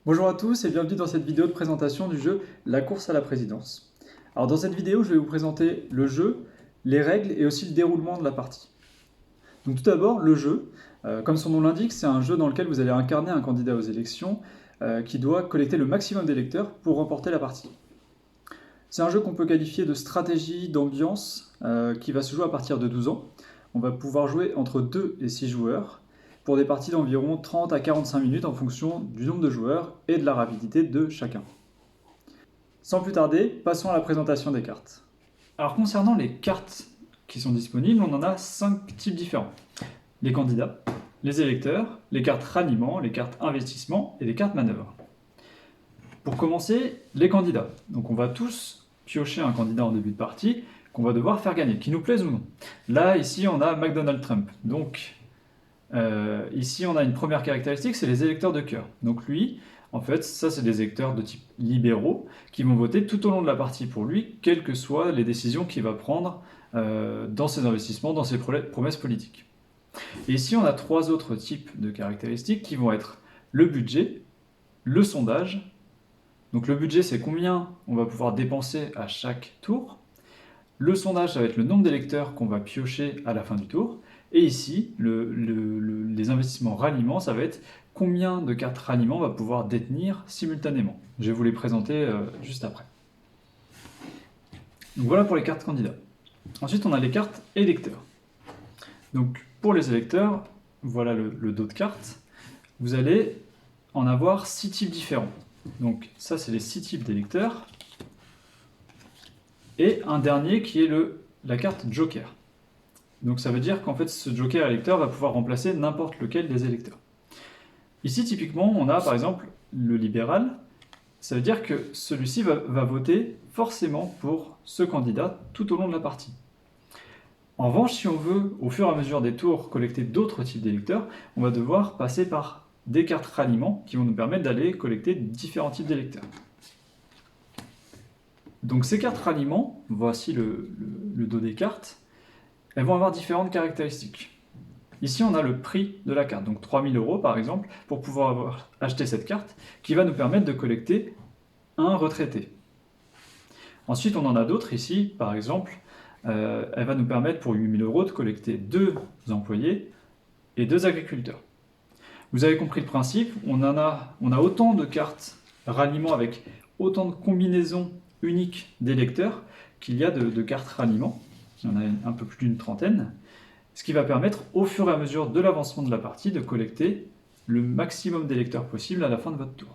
Bonjour à tous et bienvenue dans cette vidéo de présentation du jeu La course à la présidence. Alors dans cette vidéo, je vais vous présenter le jeu, les règles et aussi le déroulement de la partie. Donc tout d'abord, le jeu, comme son nom l'indique, c'est un jeu dans lequel vous allez incarner un candidat aux élections qui doit collecter le maximum d'électeurs pour remporter la partie. C'est un jeu qu'on peut qualifier de stratégie, d'ambiance, qui va se jouer à partir de 12 ans. On va pouvoir jouer entre 2 et 6 joueurs pour des parties d'environ 30 à 45 minutes en fonction du nombre de joueurs et de la rapidité de chacun. Sans plus tarder, passons à la présentation des cartes. Alors concernant les cartes qui sont disponibles, on en a 5 types différents. Les candidats, les électeurs, les cartes ralliement, les cartes investissement et les cartes manœuvre. Pour commencer, les candidats. Donc on va tous piocher un candidat en début de partie qu'on va devoir faire gagner, qu'il nous plaise ou non. Là, ici, on a McDonald Trump. Donc ici, on a une première caractéristique, c'est les électeurs de cœur. Donc lui, en fait, ça c'est des électeurs de type libéraux qui vont voter tout au long de la partie pour lui, quelles que soient les décisions qu'il va prendre dans ses investissements, dans ses promesses politiques. Et ici, on a 3 autres types de caractéristiques qui vont être le budget, le sondage. Donc le budget, c'est combien on va pouvoir dépenser à chaque tour. Le sondage, ça va être le nombre d'électeurs qu'on va piocher à la fin du tour. Et ici, les investissements ralliement, ça va être combien de cartes ralliement on va pouvoir détenir simultanément. Je vais vous les présenter juste après. Donc voilà pour les cartes candidats. Ensuite, on a les cartes électeurs. Donc pour les électeurs, voilà le dos de carte. Vous allez en avoir 6 types différents. Donc ça, c'est les 6 types d'électeurs. Et un dernier qui est la carte Joker. Donc ça veut dire qu'en fait ce Joker électeur va pouvoir remplacer n'importe lequel des électeurs. Ici typiquement on a par exemple le libéral, ça veut dire que celui-ci va voter forcément pour ce candidat tout au long de la partie. En revanche, si on veut au fur et à mesure des tours collecter d'autres types d'électeurs, on va devoir passer par des cartes ralliement qui vont nous permettre d'aller collecter différents types d'électeurs. Donc ces cartes ralliement, voici le dos des cartes, elles vont avoir différentes caractéristiques. Ici, on a le prix de la carte, donc 3000 € par exemple, pour pouvoir acheter cette carte, qui va nous permettre de collecter un retraité. Ensuite, on en a d'autres ici, par exemple, elle va nous permettre pour 8000 € de collecter 2 employés et 2 agriculteurs. Vous avez compris le principe, on a autant de cartes ralliement avec autant de combinaisons uniques d'électeurs qu'il y a de cartes ralliement. Il y en a un peu plus d'une trentaine, ce qui va permettre au fur et à mesure de l'avancement de la partie de collecter le maximum d'électeurs possible à la fin de votre tour.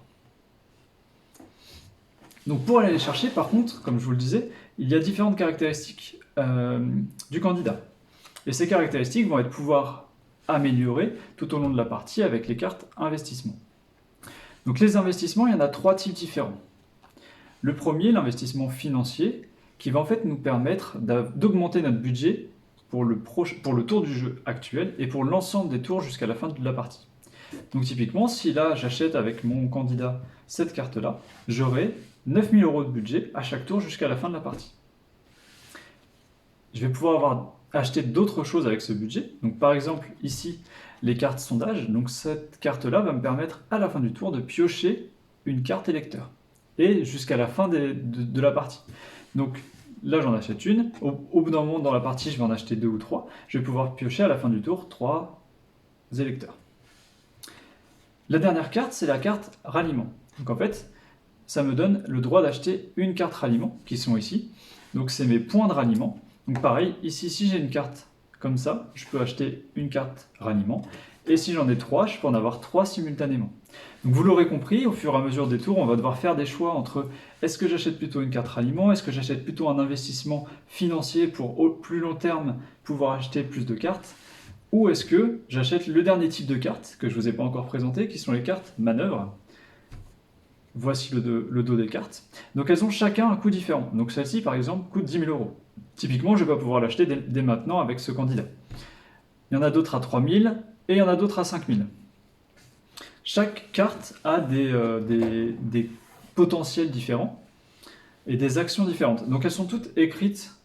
Donc pour aller les chercher, par contre, comme je vous le disais, il y a différentes caractéristiques du candidat. Et ces caractéristiques vont être pouvoir améliorer tout au long de la partie avec les cartes investissement. Donc les investissements, il y en a 3 types différents. Le premier, l'investissement financier, qui va en fait nous permettre d'augmenter notre budget pour le tour du jeu actuel et pour l'ensemble des tours jusqu'à la fin de la partie. Donc typiquement, si là j'achète avec mon candidat cette carte-là, j'aurai 9000 € de budget à chaque tour jusqu'à la fin de la partie. Je vais pouvoir acheter d'autres choses avec ce budget. Donc par exemple ici, les cartes sondage. Donc cette carte-là va me permettre à la fin du tour de piocher une carte électeur et jusqu'à la fin de la partie. Donc là j'en achète une, au bout d'un moment dans la partie je vais en acheter 2 ou 3, je vais pouvoir piocher à la fin du tour 3 électeurs. La dernière carte c'est la carte ralliement. Donc en fait ça me donne le droit d'acheter une carte ralliement qui sont ici, donc c'est mes points de ralliement. Donc pareil, ici si j'ai une carte comme ça, je peux acheter une carte ralliement. Et si j'en ai 3, je peux en avoir 3 simultanément. Donc vous l'aurez compris, au fur et à mesure des tours, on va devoir faire des choix entre est-ce que j'achète plutôt une carte ralliement, est-ce que j'achète plutôt un investissement financier pour au plus long terme pouvoir acheter plus de cartes, ou est-ce que j'achète le dernier type de carte que je ne vous ai pas encore présenté, qui sont les cartes manœuvre. Voici le dos des cartes. Donc elles ont chacun un coût différent. Donc celle-ci par exemple coûte 10 000 €. Typiquement je ne vais pas pouvoir l'acheter dès maintenant avec ce candidat. Il y en a d'autres à 3000 et il y en a d'autres à 5000. Chaque carte a des potentiels différents et des actions différentes. Donc elles sont toutes écrites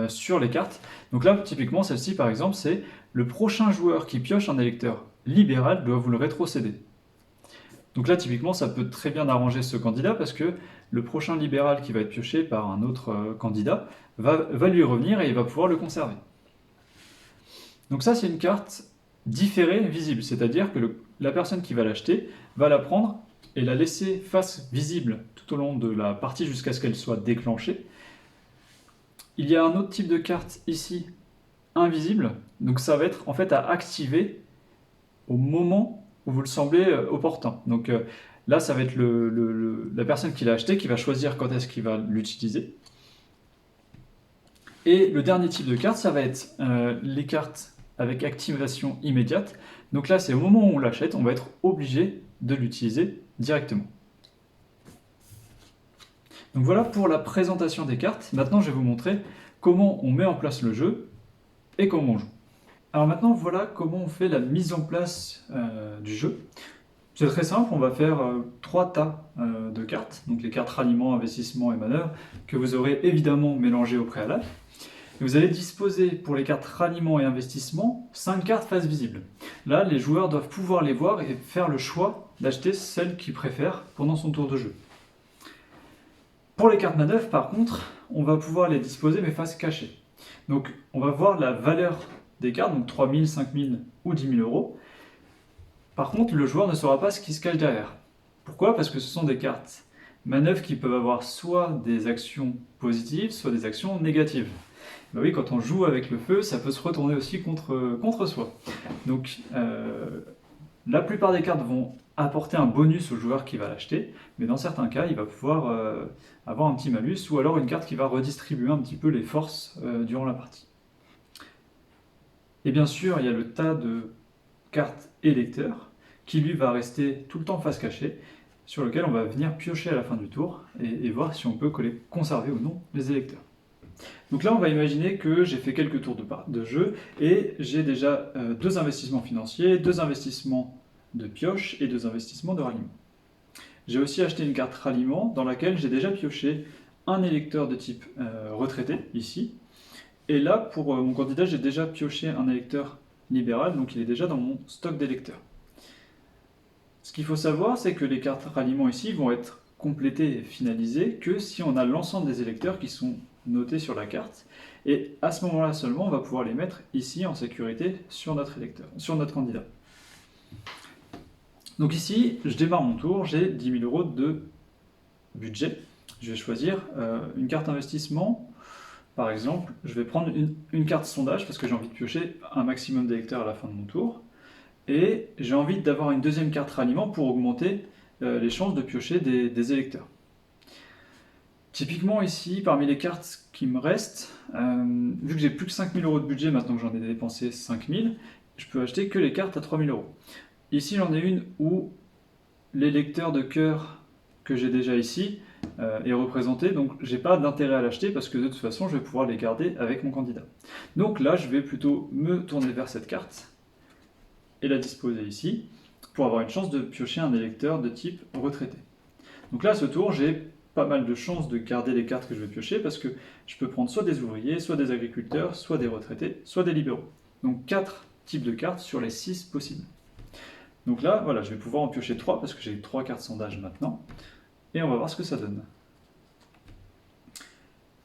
sur les cartes. Donc là, typiquement, celle-ci, par exemple, c'est le prochain joueur qui pioche un électeur libéral doit vous le rétrocéder. Donc là, typiquement, ça peut très bien arranger ce candidat parce que le prochain libéral qui va être pioché par un autre candidat va lui revenir et il va pouvoir le conserver. Donc ça, c'est une carte différée visible, c'est-à-dire que la personne qui va l'acheter va la prendre et la laisser face visible tout au long de la partie jusqu'à ce qu'elle soit déclenchée. Il y a un autre type de carte ici, invisible, donc ça va être en fait à activer au moment où vous le semblez opportun. Donc là, ça va être la personne qui l'a acheté qui va choisir quand est-ce qu'il va l'utiliser. Et le dernier type de carte, ça va être les cartes avec activation immédiate. Donc là, c'est au moment où on l'achète, on va être obligé de l'utiliser directement. Donc voilà pour la présentation des cartes. Maintenant, je vais vous montrer comment on met en place le jeu et comment on joue. Alors maintenant, voilà comment on fait la mise en place du jeu. C'est très simple, on va faire 3 tas de cartes, donc les cartes ralliement, investissement et manœuvre, que vous aurez évidemment mélangées au préalable. Et vous allez disposer pour les cartes ralliement et investissement 5 cartes face visible. Là, les joueurs doivent pouvoir les voir et faire le choix d'acheter celle qu'ils préfèrent pendant son tour de jeu. Pour les cartes manœuvre, par contre, on va pouvoir les disposer mais face cachée. Donc on va voir la valeur des cartes, donc 3 000, 5 000 ou 10 000 euros. Par contre, le joueur ne saura pas ce qui se cache derrière. Pourquoi? Parce que ce sont des cartes manœuvres qui peuvent avoir soit des actions positives, soit des actions négatives. Ben oui, quand on joue avec le feu, ça peut se retourner aussi contre soi. Donc la plupart des cartes vont apporter un bonus au joueur qui va l'acheter, mais dans certains cas, il va pouvoir avoir un petit malus, ou alors une carte qui va redistribuer un petit peu les forces durant la partie. Et bien sûr, il y a le tas de cartes électeurs, qui lui va rester tout le temps face cachée, sur lequel on va venir piocher à la fin du tour, et voir si on peut conserver ou non les électeurs. Donc là, on va imaginer que j'ai fait quelques tours de jeu, et j'ai déjà 2 investissements financiers, 2 investissements de pioche, et 2 investissements de ralliement. J'ai aussi acheté une carte ralliement, dans laquelle j'ai déjà pioché un électeur de type retraité, ici, et là, pour mon candidat, j'ai déjà pioché un électeur libéral, donc il est déjà dans mon stock d'électeurs. Ce qu'il faut savoir, c'est que les cartes ralliement ici vont être complétées et finalisées que si on a l'ensemble des électeurs qui sont notés sur la carte. Et à ce moment-là seulement, on va pouvoir les mettre ici en sécurité sur notre électeur, sur notre candidat. Donc ici, je démarre mon tour, j'ai 10 000 euros de budget. Je vais choisir une carte investissement. Par exemple, je vais prendre une carte sondage parce que j'ai envie de piocher un maximum d'électeurs à la fin de mon tour. Et j'ai envie d'avoir une deuxième carte ralliement pour augmenter les chances de piocher des électeurs. Typiquement ici, parmi les cartes qui me restent, vu que j'ai plus que 5 000 euros de budget maintenant que j'en ai dépensé 5 000, je peux acheter que les cartes à 3 000 euros. Ici j'en ai une où l'électeur de cœur que j'ai déjà ici est représenté, donc j'ai pas d'intérêt à l'acheter parce que de toute façon je vais pouvoir les garder avec mon candidat. Donc là je vais plutôt me tourner vers cette carte et la disposer ici pour avoir une chance de piocher un électeur de type retraité. Donc là à ce tour j'ai pas mal de chances de garder les cartes que je vais piocher parce que je peux prendre soit des ouvriers, soit des agriculteurs, soit des retraités, soit des libéraux. Donc 4 types de cartes sur les 6 possibles. Donc là, voilà, je vais pouvoir en piocher 3 parce que j'ai 3 cartes sondage maintenant. Et on va voir ce que ça donne.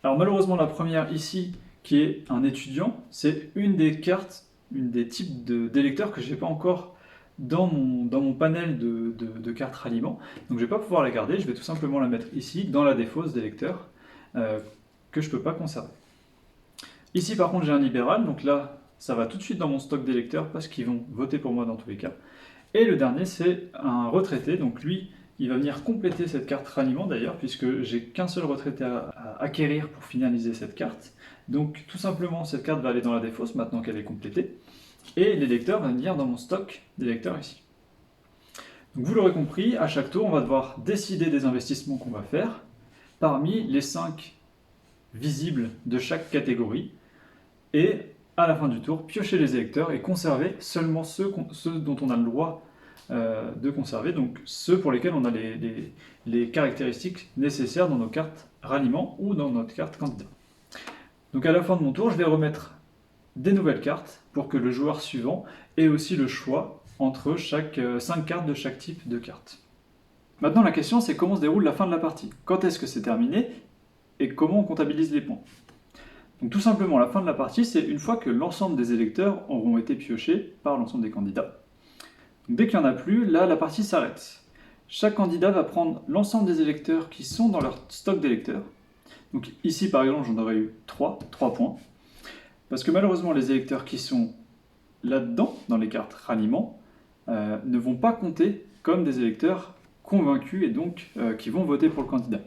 Alors malheureusement, la première ici, qui est un étudiant, c'est une des cartes, une des types d'électeurs que je n'ai pas encore dans mon panel de cartes ralliement. Donc je ne vais pas pouvoir la garder, je vais tout simplement la mettre ici, dans la défausse d'électeurs, que je ne peux pas conserver. Ici par contre j'ai un libéral, donc là ça va tout de suite dans mon stock d'électeurs parce qu'ils vont voter pour moi dans tous les cas. Et le dernier c'est un retraité, donc lui il va venir compléter cette carte ralliement d'ailleurs, puisque j'ai qu'un seul retraité à acquérir pour finaliser cette carte. Donc tout simplement cette carte va aller dans la défausse maintenant qu'elle est complétée. Et l'électeur va venir dans mon stock d'électeurs ici. Donc vous l'aurez compris, à chaque tour, on va devoir décider des investissements qu'on va faire parmi les 5 visibles de chaque catégorie. Et à la fin du tour, piocher les électeurs et conserver seulement ceux dont on a le droit de conserver, donc ceux pour lesquels on a les caractéristiques nécessaires dans nos cartes ralliement ou dans notre carte candidat. Donc à la fin de mon tour, je vais remettre des nouvelles cartes pour que le joueur suivant ait aussi le choix entre 5 cartes de chaque type de carte. Maintenant, la question, c'est comment se déroule la fin de la partie. Quand est-ce que c'est terminé et comment on comptabilise les points. Donc tout simplement, la fin de la partie, c'est une fois que l'ensemble des électeurs auront été piochés par l'ensemble des candidats. Donc, dès qu'il n'y en a plus, là, la partie s'arrête. Chaque candidat va prendre l'ensemble des électeurs qui sont dans leur stock d'électeurs. Donc ici, par exemple, j'en aurais eu 3 points. Parce que malheureusement, les électeurs qui sont là-dedans, dans les cartes ralliement, ne vont pas compter comme des électeurs convaincus et donc qui vont voter pour le candidat.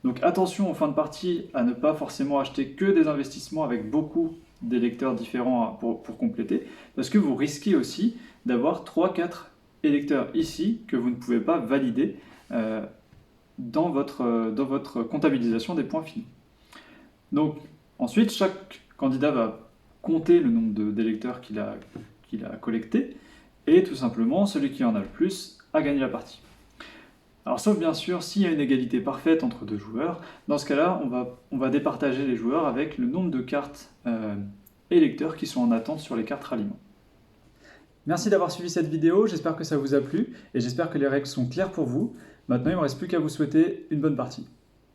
Donc attention en fin de partie à ne pas forcément acheter que des investissements avec beaucoup d'électeurs différents pour compléter, parce que vous risquez aussi d'avoir 3-4 électeurs ici que vous ne pouvez pas valider dans votre comptabilisation des points finaux. Donc ensuite, chaque candidat va compter le nombre d'électeurs qu'il a collecté, et tout simplement, celui qui en a le plus a gagné la partie. Alors sauf bien sûr s'il y a une égalité parfaite entre deux joueurs, dans ce cas-là on va départager les joueurs avec le nombre de cartes électeurs qui sont en attente sur les cartes ralliement. Merci d'avoir suivi cette vidéo, j'espère que ça vous a plu et j'espère que les règles sont claires pour vous. Maintenant il ne me reste plus qu'à vous souhaiter une bonne partie.